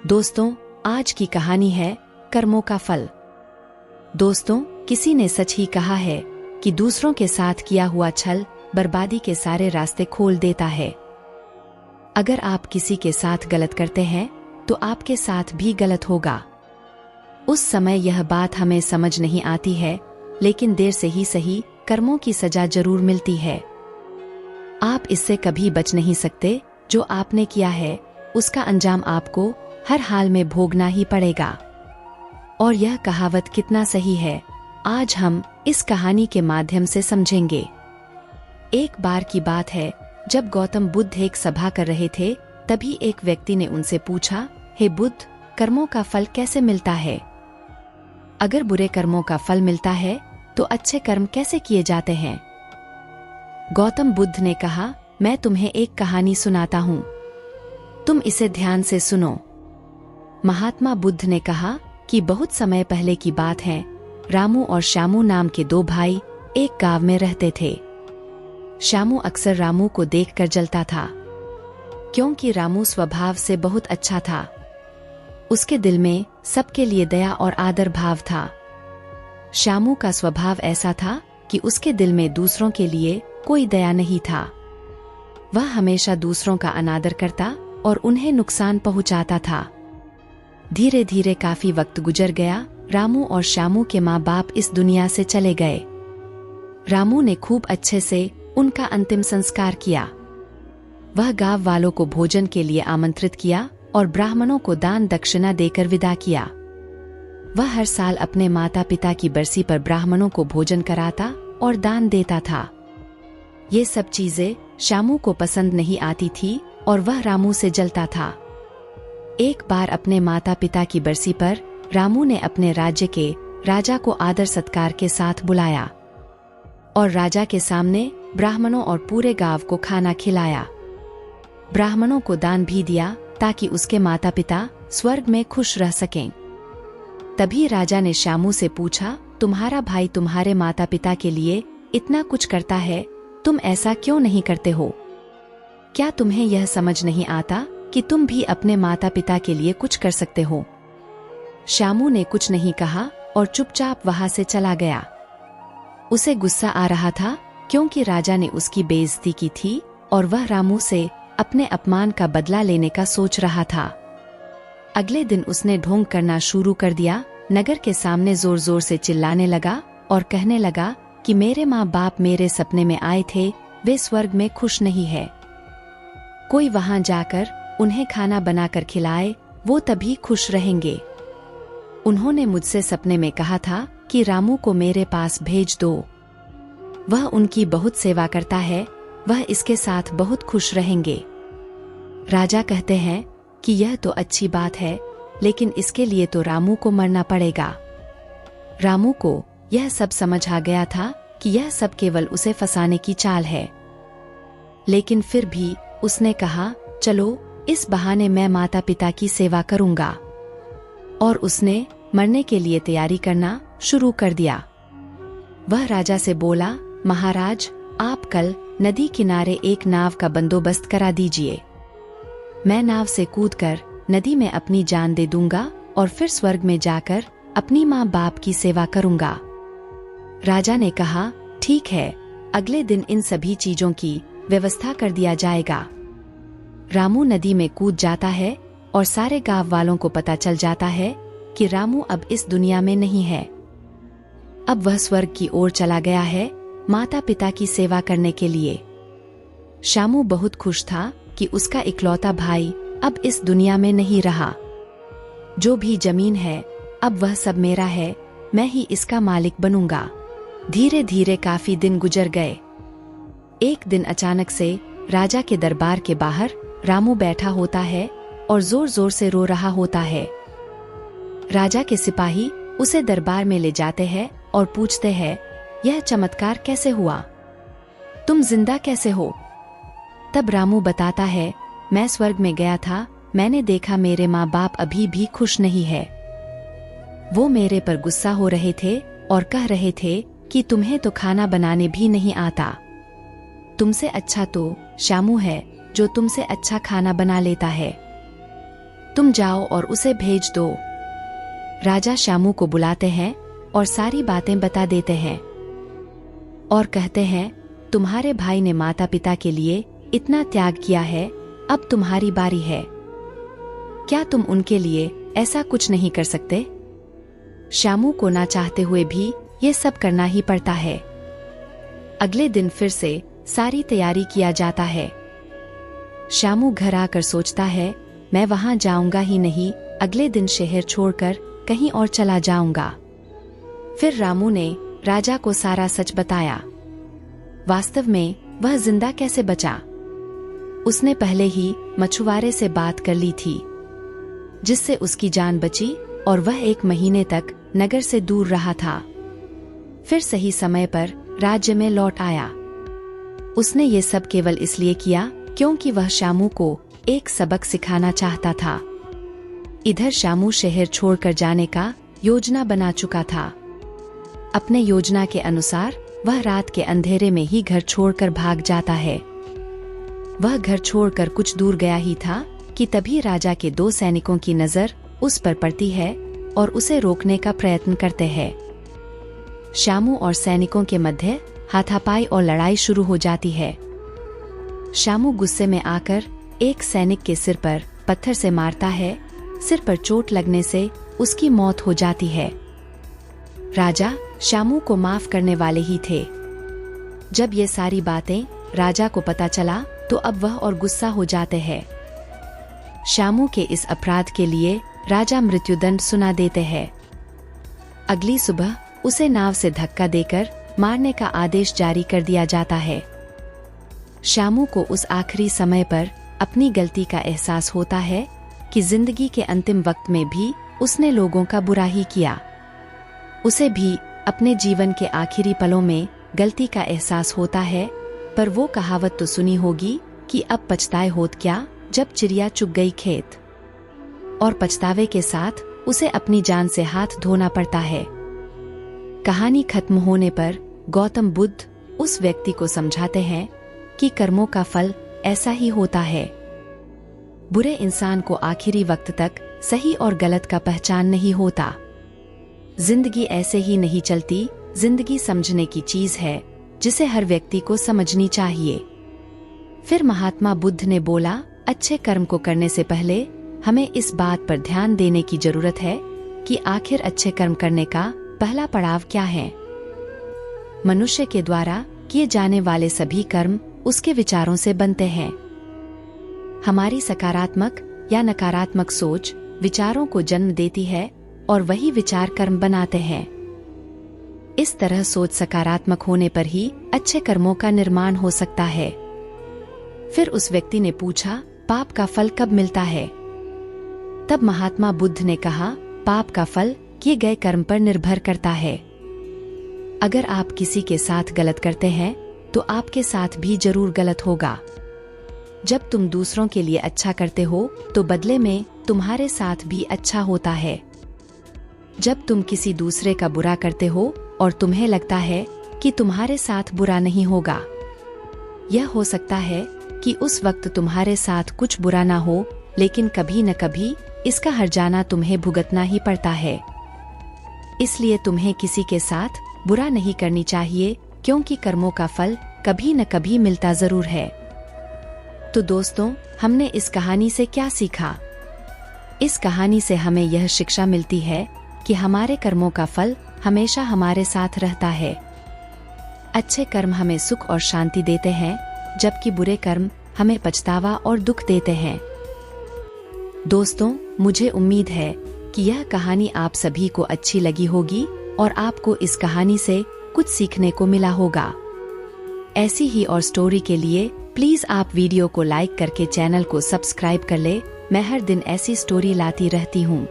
दोस्तों, आज की कहानी है कर्मों का फल। दोस्तों, किसी ने सच ही कहा है कि दूसरों के साथ किया हुआ छल बर्बादी के सारे रास्ते खोल देता है। अगर आप किसी के साथ गलत करते हैं तो आपके साथ भी गलत होगा। उस समय यह बात हमें समझ नहीं आती है, लेकिन देर से ही सही कर्मों की सजा जरूर मिलती है। आप इससे कभी बच नहीं सकते। जो आपने किया है उसका अंजाम आपको हर हाल में भोगना ही पड़ेगा। और यह कहावत कितना सही है, आज हम इस कहानी के माध्यम से समझेंगे। एक बार की बात है, जब गौतम बुद्ध एक सभा कर रहे थे, तभी एक व्यक्ति ने उनसे पूछा, हे बुद्ध, कर्मों का फल कैसे मिलता है? अगर बुरे कर्मों का फल मिलता है तो अच्छे कर्म कैसे किए जाते हैं? गौतम बुद्ध ने कहा, मैं तुम्हें एक कहानी सुनाता हूँ, तुम इसे ध्यान से सुनो। महात्मा बुद्ध ने कहा कि बहुत समय पहले की बात है। रामू और श्यामू नाम के दो भाई एक गांव में रहते थे। श्यामू अक्सर रामू को देखकर जलता था, क्योंकि रामू स्वभाव से बहुत अच्छा था। उसके दिल में सबके लिए दया और आदर भाव था। श्यामू का स्वभाव ऐसा था कि उसके दिल में दूसरों के लिए कोई दया नहीं था। वह हमेशा दूसरों का अनादर करता और उन्हें नुकसान पहुंचाता था। धीरे धीरे काफी वक्त गुजर गया। रामू और श्यामू के माँ बाप इस दुनिया से चले गए। रामू ने खूब अच्छे से उनका अंतिम संस्कार किया। वह गांव वालों को भोजन के लिए आमंत्रित किया और ब्राह्मणों को दान दक्षिणा देकर विदा किया। वह हर साल अपने माता पिता की बरसी पर ब्राह्मणों को भोजन कराता और दान देता था। ये सब चीजें श्यामू को पसंद नहीं आती थी और वह रामू से जलता था। एक बार अपने माता पिता की बरसी पर रामू ने अपने राज्य के राजा को आदर सत्कार के साथ बुलाया और राजा के सामने ब्राह्मणों और पूरे गांव को खाना खिलाया। ब्राह्मणों को दान भी दिया ताकि उसके माता पिता स्वर्ग में खुश रह सकें। तभी राजा ने श्यामू से पूछा, तुम्हारा भाई तुम्हारे माता पिता के लिए इतना कुछ करता है, तुम ऐसा क्यों नहीं करते हो? क्या तुम्हें यह समझ नहीं आता कि तुम भी अपने माता पिता के लिए कुछ कर सकते हो? श्यामू ने कुछ नहीं कहा और चुपचाप वहां से चला गया। उसे गुस्सा आ रहा था, क्योंकि राजा ने उसकी बेइज्जती की थी और वह रामू से अपने अपमान का बदला लेने का सोच रहा था। अगले दिन उसने ढोंग करना शुरू कर दिया। नगर के सामने जोर जोर से चिल्लाने लगा और कहने लगा कि मेरे माँ बाप मेरे सपने में आए थे, वे स्वर्ग में खुश नहीं है। कोई वहां जाकर उन्हें खाना बनाकर खिलाए, वो तभी खुश रहेंगे। उन्होंने मुझसे सपने में कहा था कि रामू को मेरे पास भेज दो, वह उनकी बहुत सेवा करता है, वह इसके साथ बहुत खुश रहेंगे। राजा कहते हैं कि यह तो अच्छी बात है, लेकिन इसके लिए तो रामू को मरना पड़ेगा। रामू को यह सब समझ आ गया था कि यह सब केवल उसे फंसाने की चाल है, लेकिन फिर भी उसने कहा, चलो इस बहाने मैं माता पिता की सेवा करूंगा। और उसने मरने के लिए तैयारी करना शुरू कर दिया। वह राजा से बोला, महाराज, आप कल नदी किनारे एक नाव का बंदोबस्त करा दीजिए। मैं नाव से कूदकर नदी में अपनी जान दे दूंगा और फिर स्वर्ग में जाकर अपनी माँ बाप की सेवा करूंगा। राजा ने कहा, ठीक है, अगले दिन इन सभी चीजों की व्यवस्था कर दिया जाएगा। रामू नदी में कूद जाता है और सारे गांव वालों को पता चल जाता है कि रामू अब इस दुनिया में नहीं है। अब वह स्वर्ग की ओर चला गया है, माता पिता की सेवा करने के लिए। श्यामू बहुत खुश था कि उसका इकलौता भाई अब इस दुनिया में नहीं रहा। जो भी जमीन है अब वह सब मेरा है, मैं ही इसका मालिक बनूंगा। धीरे धीरे काफी दिन गुजर गए। एक दिन अचानक से राजा के दरबार के बाहर रामू बैठा होता है और जोर जोर से रो रहा होता है। राजा के सिपाही उसे दरबार में ले जाते हैं और पूछते हैं, यह चमत्कार कैसे हुआ? तुम जिंदा कैसे हो? तब रामू बताता है, मैं स्वर्ग में गया था, मैंने देखा मेरे माँ बाप अभी भी खुश नहीं है। वो मेरे पर गुस्सा हो रहे थे और कह रहे थे कि तुम्हें तो खाना बनाने भी नहीं आता। तुमसे अच्छा तो श्यामू है जो तुमसे अच्छा खाना बना लेता है। तुम जाओ और उसे भेज दो। राजा श्यामू को बुलाते हैं और सारी बातें बता देते हैं और कहते हैं, तुम्हारे भाई ने माता पिता के लिए इतना त्याग किया है, अब तुम्हारी बारी है। क्या तुम उनके लिए ऐसा कुछ नहीं कर सकते? श्यामू को ना चाहते हुए भी ये सब करना ही पड़ता है। अगले दिन फिर से सारी तैयारी किया जाता है। श्यामू घर आकर सोचता है, मैं वहां जाऊंगा ही नहीं, अगले दिन शहर छोड़कर कहीं और चला जाऊंगा। फिर रामू ने राजा को सारा सच बताया। वास्तव में वह जिंदा कैसे बचा? उसने पहले ही मछुआरे से बात कर ली थी, जिससे उसकी जान बची और वह 1 महीने तक नगर से दूर रहा था। फिर सही समय पर राज्य में लौट आया। उसने ये सब केवल इसलिए किया क्योंकि वह श्यामू को एक सबक सिखाना चाहता था। इधर श्यामू शहर छोड़कर जाने का योजना बना चुका था। अपने योजना के अनुसार वह रात के अंधेरे में ही घर छोड़कर भाग जाता है। वह घर छोड़कर कुछ दूर गया ही था कि तभी राजा के 2 सैनिकों की नजर उस पर पड़ती है और उसे रोकने का प्रयत्न करते हैं। श्यामू और सैनिकों के मध्य हाथापाई और लड़ाई शुरू हो जाती है। श्यामू गुस्से में आकर एक सैनिक के सिर पर पत्थर से मारता है। सिर पर चोट लगने से उसकी मौत हो जाती है। राजा श्यामू को माफ करने वाले ही थे। जब ये सारी बातें राजा को पता चला तो अब वह और गुस्सा हो जाते हैं। श्यामू के इस अपराध के लिए राजा मृत्युदंड सुना देते हैं। अगली सुबह उसे नाव से धक्का देकर मारने का आदेश जारी कर दिया जाता है। श्यामू को उस आखिरी समय पर अपनी गलती का एहसास होता है कि जिंदगी के अंतिम वक्त में भी उसने लोगों का बुरा ही किया। उसे भी अपने जीवन के आखिरी पलों में गलती का एहसास होता है, पर वो कहावत तो सुनी होगी कि अब पछताए होत क्या, जब चिड़िया चुग गई खेत। और पछतावे के साथ उसे अपनी जान से हाथ धोना पड़ता है। कहानी खत्म होने पर गौतम बुद्ध उस व्यक्ति को समझाते हैं कि कर्मों का फल ऐसा ही होता है। बुरे इंसान को आखिरी वक्त तक सही और गलत का पहचान नहीं होता। जिंदगी ऐसे ही नहीं चलती। जिंदगी समझने की चीज है जिसे हर व्यक्ति को समझनी चाहिए। फिर महात्मा बुद्ध ने बोला, अच्छे कर्म को करने से पहले हमें इस बात पर ध्यान देने की जरूरत है कि आखिर अच्छे कर्म करने का पहला पड़ाव क्या है। मनुष्य के द्वारा किए जाने वाले सभी कर्म उसके विचारों से बनते हैं। हमारी सकारात्मक या नकारात्मक सोच विचारों को जन्म देती है और वही विचार कर्म बनाते हैं। इस तरह सोच सकारात्मक होने पर ही अच्छे कर्मों का निर्माण हो सकता है। फिर उस व्यक्ति ने पूछा, पाप का फल कब मिलता है? तब महात्मा बुद्ध ने कहा, पाप का फल किए गए कर्म पर निर्भर करता है। अगर आप किसी के साथ गलत करते हैं तो आपके साथ भी जरूर गलत होगा। जब तुम दूसरों के लिए अच्छा करते हो तो बदले में तुम्हारे साथ भी अच्छा होता है। जब तुम किसी दूसरे का बुरा करते हो और तुम्हें लगता है कि तुम्हारे साथ बुरा नहीं होगा, यह हो सकता है कि उस वक्त तुम्हारे साथ कुछ बुरा ना हो, लेकिन कभी न कभी इसका हर्जाना तुम्हें भुगतना ही पड़ता है। इसलिए तुम्हें किसी के साथ बुरा नहीं करनी चाहिए, क्योंकि कर्मों का फल कभी न कभी मिलता जरूर है। तो दोस्तों, हमने इस कहानी से क्या सीखा? इस कहानी से हमें यह शिक्षा मिलती है कि हमारे कर्मों का फल हमेशा हमारे साथ रहता है। अच्छे कर्म हमें सुख और शांति देते हैं, जबकि बुरे कर्म हमें पछतावा और दुख देते हैं। दोस्तों, मुझे उम्मीद है कि यह कहानी आप सभी को अच्छी लगी होगी और आपको इस कहानी से कुछ सीखने को मिला होगा। ऐसी ही और स्टोरी के लिए प्लीज आप वीडियो को लाइक करके चैनल को सब्सक्राइब कर ले। मैं हर दिन ऐसी स्टोरी लाती रहती हूँ।